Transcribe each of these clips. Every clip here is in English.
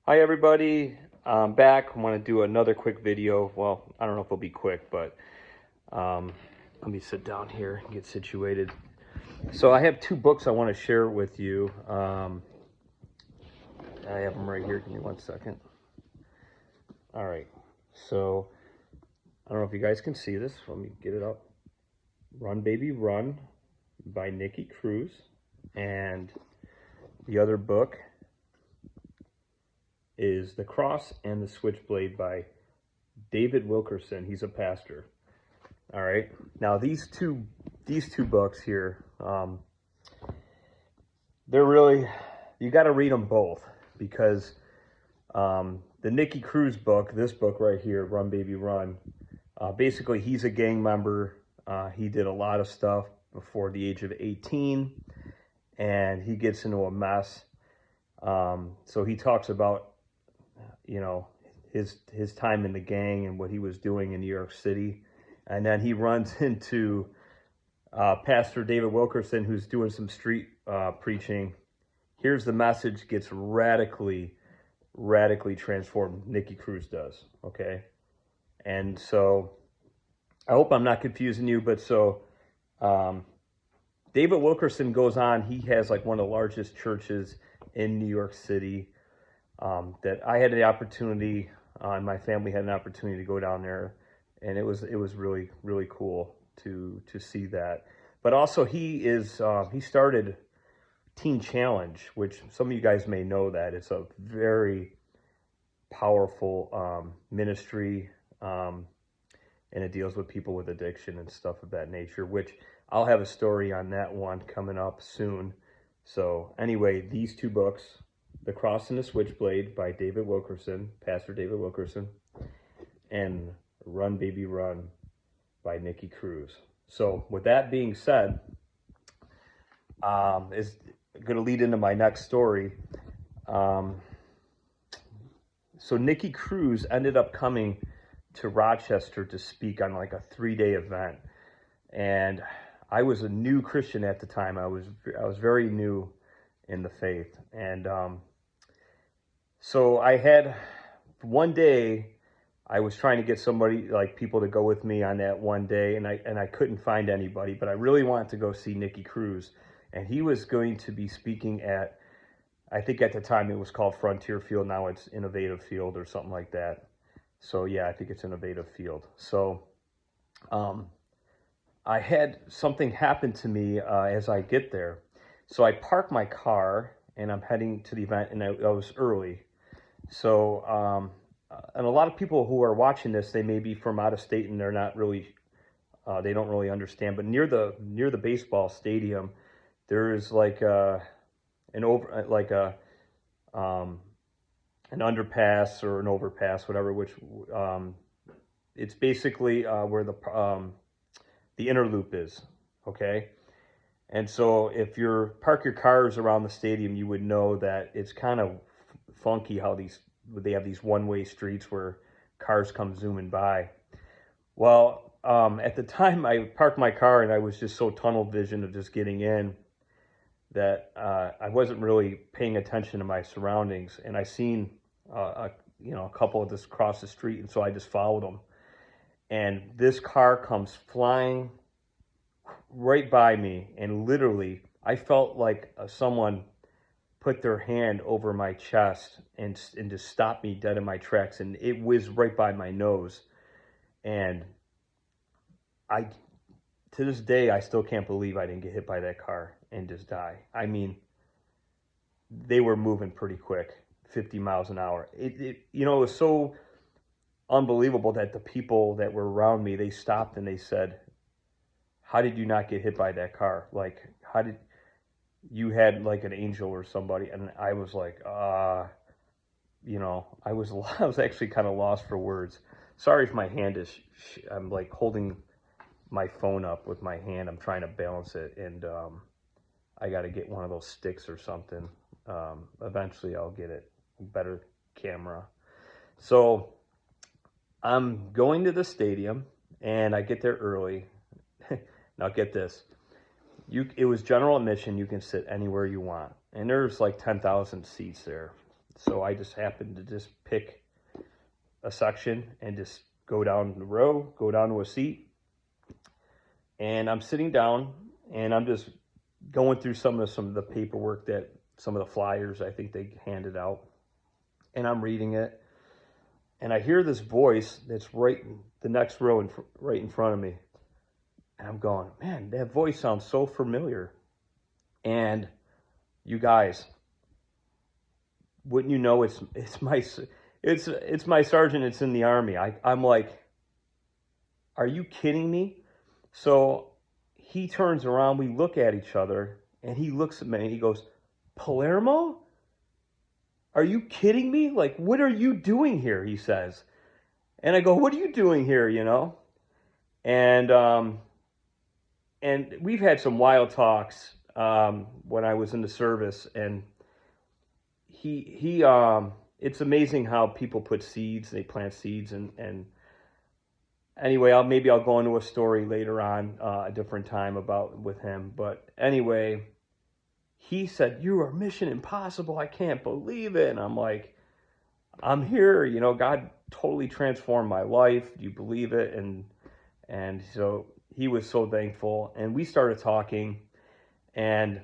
Hi everybody, I'm back. I want to do another quick video. Well, I don't know if it'll be quick, but um, let me sit down here and get situated. So I have two books I want to share with you. I have them right here. Give me 1 second. All right. So I don't know if you guys can see this. Let me get it up. Run Baby Run by Nicky Cruz. And the other book is The Cross and the Switchblade by David Wilkerson. He's a pastor. All right. Now these two books here, they're really, you got to read them both because the Nicky Cruz book, this book right here, Run Baby Run, basically he's a gang member. He did a lot of stuff before the age of 18, and he gets into a mess. So he talks about, you know, his time in the gang and what he was doing in New York City. And then he runs into Pastor David Wilkerson, who's doing some street preaching. Here's the message gets radically transformed. Nicky Cruz does, okay? And so I hope I'm not confusing you, but so David Wilkerson goes on. He has like one of the largest churches in New York City that I had the opportunity, and my family had an opportunity to go down there, and it was really cool to see that. But also he started Teen Challenge, which some of you guys may know that it's a very powerful ministry, and it deals with people with addiction and stuff of that nature. Which I'll have a story on that one coming up soon. So anyway, these two books, The Cross and the Switchblade by David Wilkerson, Pastor David Wilkerson, and Run Baby Run by Nicky Cruz. So with that being said, is going to lead into my next story. So Nicky Cruz ended up coming to Rochester to speak on like a 3-day event, and I was a new Christian at the time. I was very new in the faith, and so I had one day. I was trying to get somebody, like people, to go with me on that one day, and I couldn't find anybody. But I really wanted to go see Nicky Cruz, and he was going to be speaking at, I think at the time it was called Frontier Field. Now it's Innovative Field or something like that. So yeah, I think it's Innovative Field. So I had something happen to me as I get there. So I park my car and I'm heading to the event, and I was early. So, and a lot of people who are watching this, they may be from out of state and they're not really, they don't really understand. But near the baseball stadium, there is like um, an underpass or an overpass, whatever. Which it's basically where the inner loop is. Okay. And so if you park your cars around the stadium, you would know that it's kind of funky how they have these one-way streets where cars come zooming by. Well, at the time I parked my car and I was just so tunnel vision of just getting in that I wasn't really paying attention to my surroundings, and I seen a couple of this cross the street, and so I just followed them. And this car comes flying right by me, and literally I felt like someone put their hand over my chest and just stopped me dead in my tracks, and it whizzed right by my nose. And I, to this day, I still can't believe I didn't get hit by that car and just die. I mean, they were moving pretty quick, 50 miles an hour. It was so unbelievable that the people that were around me, they stopped and they said, how did you not get hit by that car? Like, how did you had like an angel or somebody? And I was like, I was I was actually kind of lost for words. Sorry if my hand is, I'm like holding my phone up with my hand. I'm trying to balance it, and I got to get one of those sticks or something. Eventually I'll get it, better camera. So I'm going to the stadium, and I get there early. Now get this. It was general admission. You can sit anywhere you want. And there's like 10,000 seats there. So I just happened to just pick a section and just go down the row, go down to a seat. And I'm sitting down and I'm just going through some of the paperwork, that some of the flyers I think they handed out. And I'm reading it. And I hear this voice that's right in the next row, right in front of me. And I'm going, man, that voice sounds so familiar. And you guys, wouldn't you know, it's my sergeant. It's in the Army. I'm like, are you kidding me? So he turns around, we look at each other, and he looks at me and he goes, Palermo? Are you kidding me? Like, what are you doing here? He says. And I go, what are you doing here, you know? And we've had some wild talks when I was in the service, and he it's amazing how people put seeds, they plant seeds, and anyway, maybe I'll go into a story later on a different time about with him. But anyway, he said, "You are Mission Impossible. I can't believe it." And I'm like, "I'm here. You know, God totally transformed my life. Do you believe it?" And so he was so thankful, and we started talking, and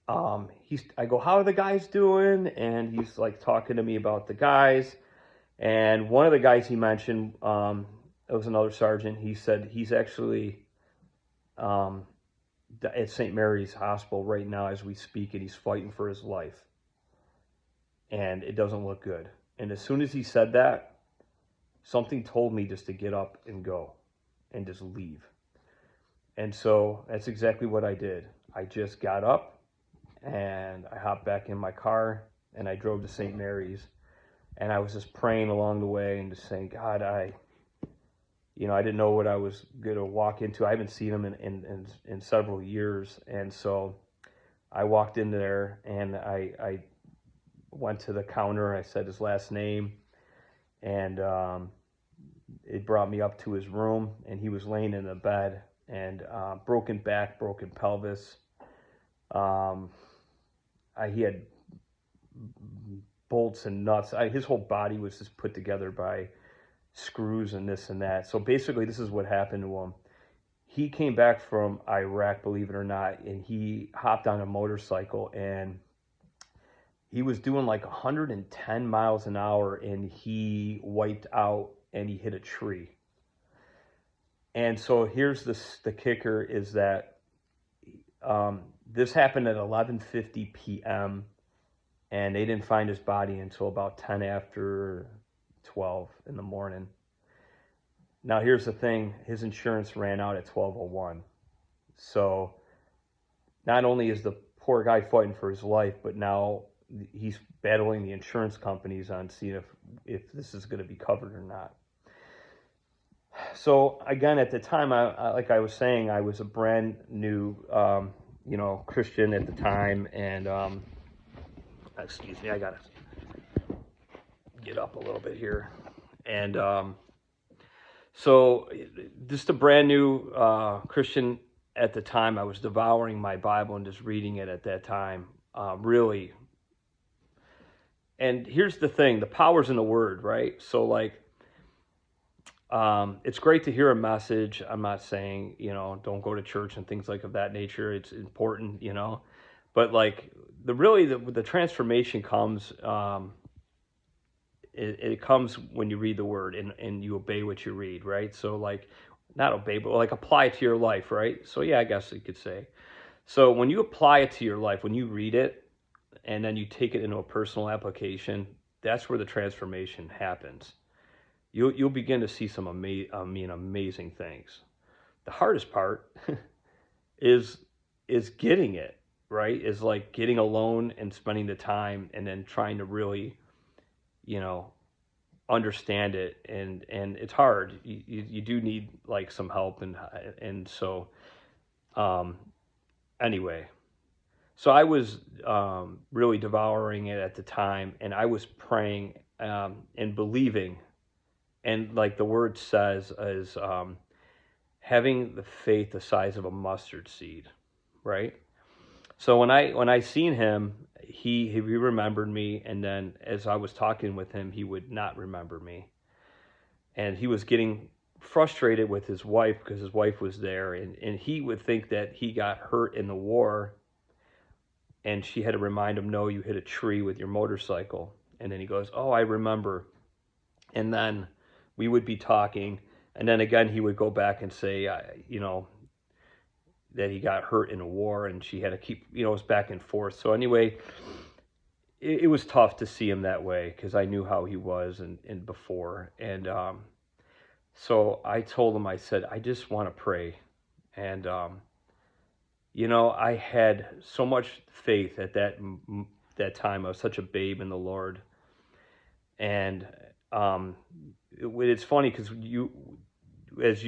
I go, "How are the guys doing?" And he's like talking to me about the guys, and one of the guys he mentioned, it was another sergeant. He said he's actually at St. Mary's Hospital right now as we speak, and he's fighting for his life, and it doesn't look good. And as soon as he said that, something told me just to get up and go and just leave. And so that's exactly what I did. I just got up and I hopped back in my car and I drove to St. Mary's, and I was just praying along the way and just saying, God, I didn't know what I was going to walk into. I haven't seen him in several years. And so I walked in there and I went to the counter. I said his last name, and it brought me up to his room, and he was laying in the bed, and broken back, broken pelvis. He had bolts and nuts. His whole body was just put together by screws and this and that. So basically, this is what happened to him. He came back from Iraq, believe it or not, and he hopped on a motorcycle, and he was doing like 110 miles an hour, and he wiped out and he hit a tree. And so here's the kicker is that this happened at 11:50 p.m. and they didn't find his body until about 10 after 12 in the morning. Now here's the thing, his insurance ran out at 12:01. So not only is the poor guy fighting for his life, but now he's battling the insurance companies on seeing if this is going to be covered or not. So again, at the time, I like I was saying, I was a brand new, Christian at the time, and excuse me, I gotta get up a little bit here, and so just a brand new Christian at the time. I was devouring my Bible and just reading it at that time, really. And here's the thing, the power's in the Word, right? So like, it's great to hear a message. I'm not saying, don't go to church and things like of that nature. It's important, but like the transformation comes, it comes when you read the Word and you obey what you read, right? So like, not obey, but like apply it to your life, right? So yeah, I guess you could say. So when you apply it to your life, when you read it, and then you take it into a personal application, that's where the transformation happens. You'll begin to see some amazing things. The hardest part is getting it, right? Is like getting alone and spending the time and then trying to really, understand it, and it's hard. You do need like some help, and so anyway. So I was really devouring it at the time, and I was praying and believing, and like the Word says, is having the faith the size of a mustard seed, right? So when I seen him he remembered me, and then as I was talking with him, he would not remember me, and he was getting frustrated with his wife because his wife was there, and he would think that he got hurt in the war, and she had to remind him, no, you hit a tree with your motorcycle. And then he goes, oh, I remember. And then we would be talking, and then again he would go back and say, that he got hurt in a war, and she had to keep, it was back and forth. So anyway, it was tough to see him that way because I knew how he was and before. And so I told him, I said, I just want to pray. And, I had so much faith at that time. I was such a babe in the Lord. And it's funny because as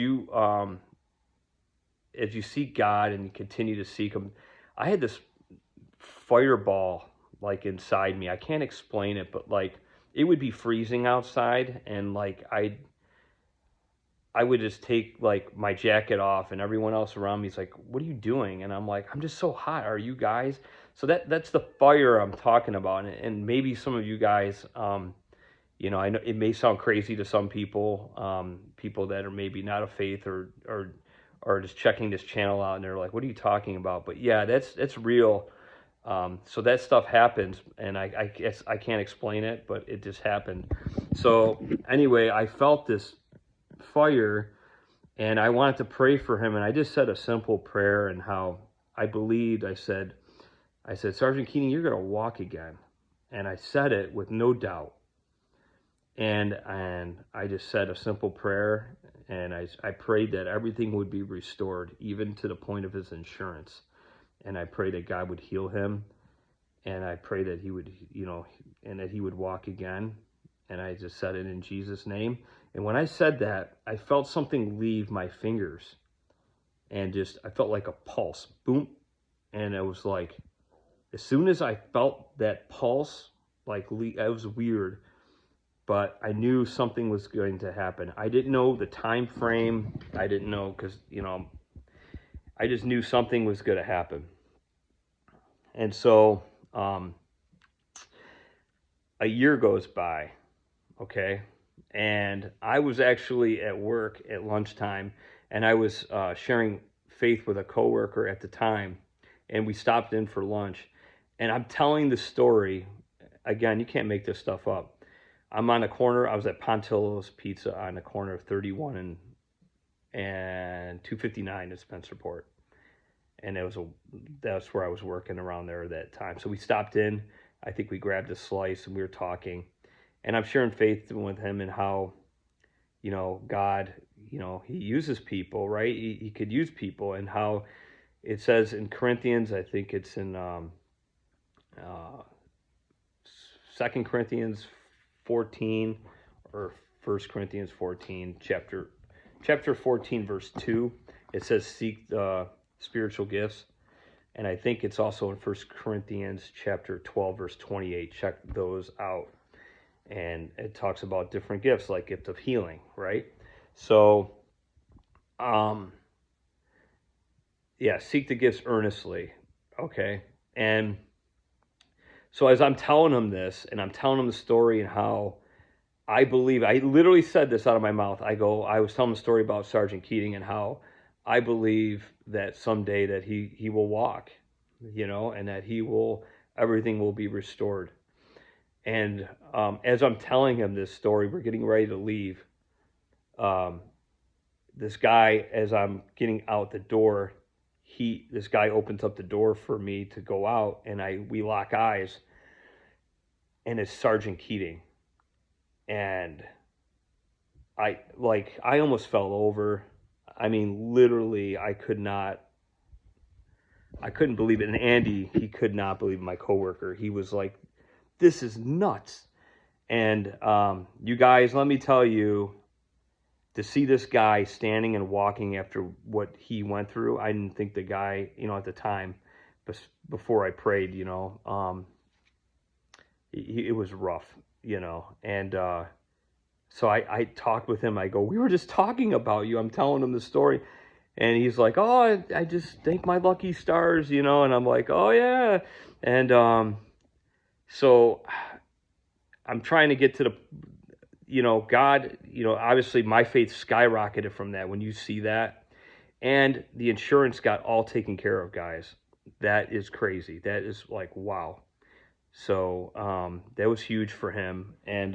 you seek God and you continue to seek Him, I had this fireball like inside me. I can't explain it, but like it would be freezing outside, and like I would just take like my jacket off, and everyone else around me is like, "What are you doing?" And I'm like, "I'm just so hot. Are you guys?" So that's the fire I'm talking about, and maybe some of you guys. I know it may sound crazy to some people, people that are maybe not of faith or just checking this channel out, and they're like, "What are you talking about?" But yeah, that's real. So that stuff happens, and I guess I can't explain it, but it just happened. So anyway, I felt this fire, and I wanted to pray for him, and I just said a simple prayer, and how I believed. I said, Sergeant Keating, you're going to walk again, and I said it with no doubt. And I just said a simple prayer, and I prayed that everything would be restored, even to the point of his insurance. And I prayed that God would heal him, and I prayed that he would, and that he would walk again. And I just said it in Jesus' name. And when I said that, I felt something leave my fingers, and I felt like a pulse, boom. And it was like, as soon as I felt that pulse, it was weird, but I knew something was going to happen. I didn't know the time frame. I didn't know because, I just knew something was going to happen. And so a year goes by, okay? And I was actually at work at lunchtime, and I was sharing faith with a coworker at the time, and we stopped in for lunch. And I'm telling the story, again, you can't make this stuff up. I'm on the corner. I was at Pontillo's Pizza on the corner of 31 and 259 in Spencerport, and that's where I was working around there at that time. So we stopped in. I think we grabbed a slice, and we were talking, and I'm sharing faith with him and how, God, He uses people, right? He could use people, and how it says in Corinthians, I think it's in 2 Corinthians 14 or 1 Corinthians 14, chapter 14, verse 2. It says, seek the spiritual gifts. And I think it's also in 1 Corinthians chapter 12, verse 28. Check those out. And it talks about different gifts, like gift of healing, right? So, seek the gifts earnestly, okay? And so as I'm telling him this, and I'm telling him the story and how I believe, I literally said this out of my mouth. I was telling the story about Sergeant Keating and how I believe that someday that he will walk, and that everything will be restored. And as I'm telling him this story, we're getting ready to leave. This guy, as I'm getting out the door, this guy opens up the door for me to go out, and we lock eyes, and it's Sergeant Keating. And I almost fell over. I mean, literally, I couldn't believe it. And Andy, he could not believe it, my coworker. He was like, this is nuts. And you guys, let me tell you, to see this guy standing and walking after what he went through, I didn't think the guy, at the time, before I prayed, it was rough, and so I talked with him. I go, we were just talking about you. I'm telling him the story, and he's like, oh, I just thank my lucky stars, and I'm like, oh yeah, and So I'm trying to get to the, God, obviously my faith skyrocketed from that when you see that. And the insurance got all taken care of, guys. That is crazy. That is like, wow. So that was huge for him. And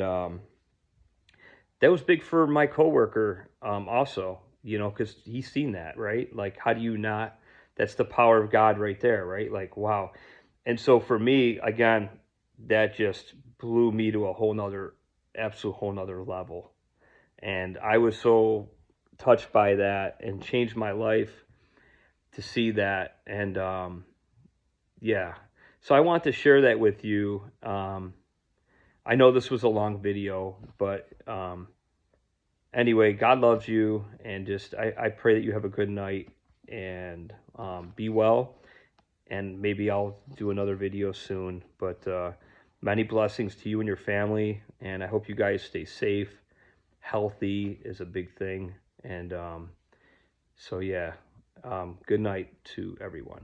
that was big for my coworker also, because he's seen that, right? Like, how do you not? That's the power of God right there, right? Like, wow. And so for me, again, that just blew me to a whole nother, absolute whole nother level. And I was so touched by that and changed my life to see that. And yeah, so I want to share that with you. I know this was a long video, but anyway, God loves you, and just I pray that you have a good night and be well. And maybe I'll do another video soon. But many blessings to you and your family, and I hope you guys stay safe. Healthy is a big thing, and so yeah. Good night to everyone.